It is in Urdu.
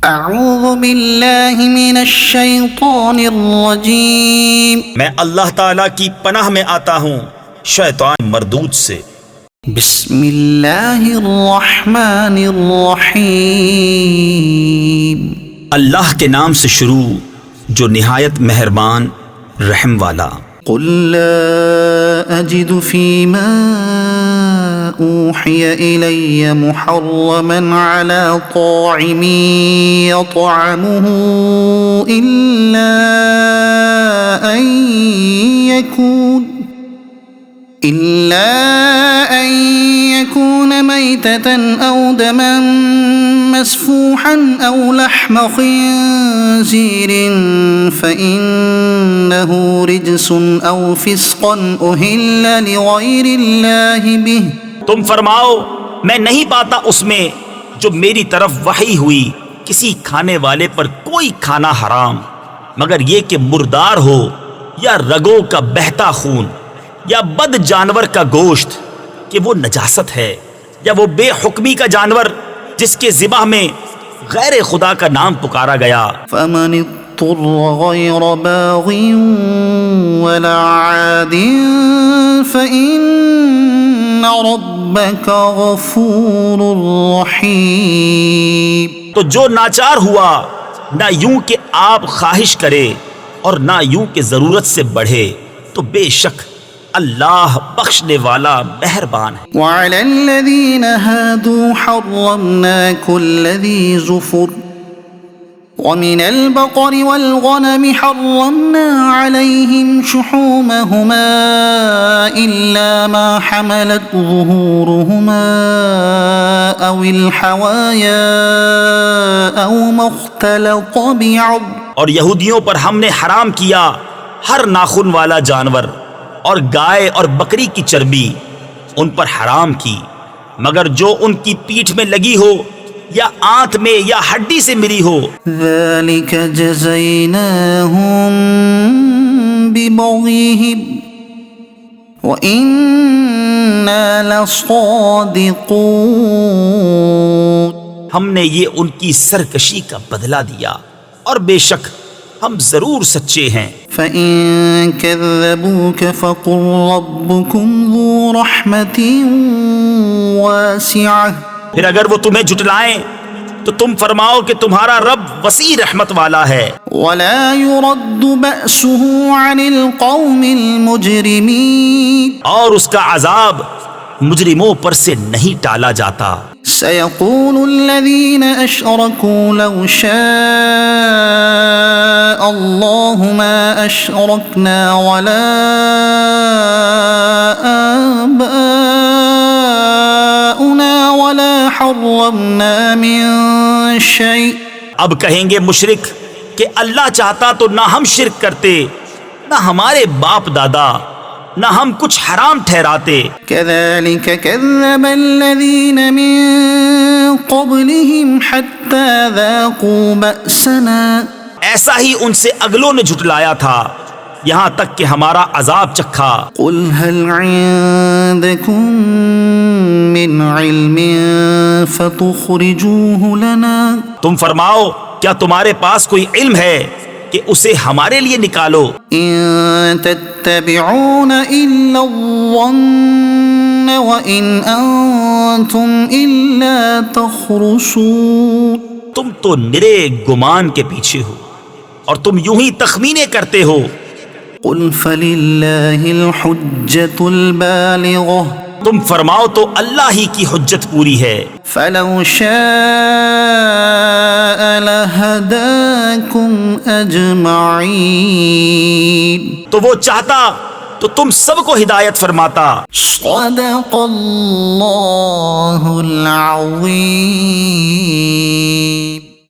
اعوذ باللہ من الشیطان الرجیم، میں اللہ تعالیٰ کی پناہ میں آتا ہوں شیطان مردود سے۔ بسم اللہ الرحمن الرحیم، اللہ کے نام سے شروع جو نہایت مہربان رحم والا۔ قل لا اجد فيما اوحي الي محرما على طاعم يطعمه الا ان يكون ميتة او دما مسفوحا او لحم خنزير فإنه رجس او فسقا اهل لغير الله به۔ تم فرماؤ میں نہیں پاتا اس میں جو میری طرف وحی ہوئی کسی کھانے والے پر کوئی کھانا حرام مگر یہ کہ مردار ہو یا رگوں کا بہتا خون یا بد جانور کا گوشت کہ وہ نجاست ہے، یا وہ بے حکمی کا جانور جس کے ذبح میں غیر خدا کا نام پکارا گیا۔ فمن اضطر غير باغ ولا عاد فإن ربك غفور رحيم۔ تو جو ناچار ہوا نہ یوں کہ آپ خواہش کرے اور نہ یوں کہ ضرورت سے بڑھے تو بے شک اللہ بخشنے والا مہربان ہے۔ وعلى الذين هادوا حرمنا كل ذي ظفر ومن البقر والغنم حرمنا عليهم شحومهما إلا ما حملت ظهورهما أو الحوايا أو ما اختلط بعظم۔ اور یہودیوں پر ہم نے حرام کیا ہر ناخن والا جانور اور گائے اور بکری کی چربی ان پر حرام کی مگر جو ان کی پیٹھ میں لگی ہو یا آنت میں یا ہڈی سے ملی ہو۔ ذلك جزيناهم ببغيهم وإنا لصادقون۔ ہم نے یہ ان کی سرکشی کا بدلہ دیا اور بے شک ہم ضرور سچے ہیں۔ فَإِن كَذَّبُوكَ فَقُلْ رَبُّكُمْ ذُو رَحْمَةٍ وَاسِعَةٍ۔ پھر اگر وہ تمہیں جھٹلائیں تو تم فرماؤ کہ تمہارا رب وسیع رحمت والا ہے، وَلَا يُرَدُّ بَأْسُهُ عَنِ الْقَوْمِ الْمُجْرِمِينَ۔ اور اس کا عذاب مجرموں پر سے نہیں ٹالا جاتا۔ سيقول الذين أشركوا لو شاء الله ما أشركنا ولا آباؤنا ولا حرمنا من شيء۔ اب کہیں گے مشرک کہ اللہ چاہتا تو نہ ہم شرک کرتے نہ ہمارے باپ دادا نہ ہم کچھ حرام ٹھہراتے۔ كذلك كذب الذين من قبلهم حتى ذاقوا بأسنا۔ ایسا ہی ان سے اگلوں نے جھٹلایا تھا یہاں تک کہ ہمارا عذاب چکھا۔ قل هل عندكم من علم فتخرجوه لنا۔ تم فرماؤ کیا تمہارے پاس کوئی علم ہے کہ اسے ہمارے لیے نکالو۔ ان تتبعون الا الظن وان انتم الا تخرصون۔ تم تو نرے گمان کے پیچھے ہو اور تم یوں ہی تخمینے کرتے ہو۔ قل فللہ الحجۃ البالغۃ۔ تم فرماؤ تو اللہ ہی کی حجت پوری ہے۔ فلو شاء لہداکم اجمعین۔ تو وہ چاہتا تو تم سب کو ہدایت فرماتا۔ صدق اللہ العظیم۔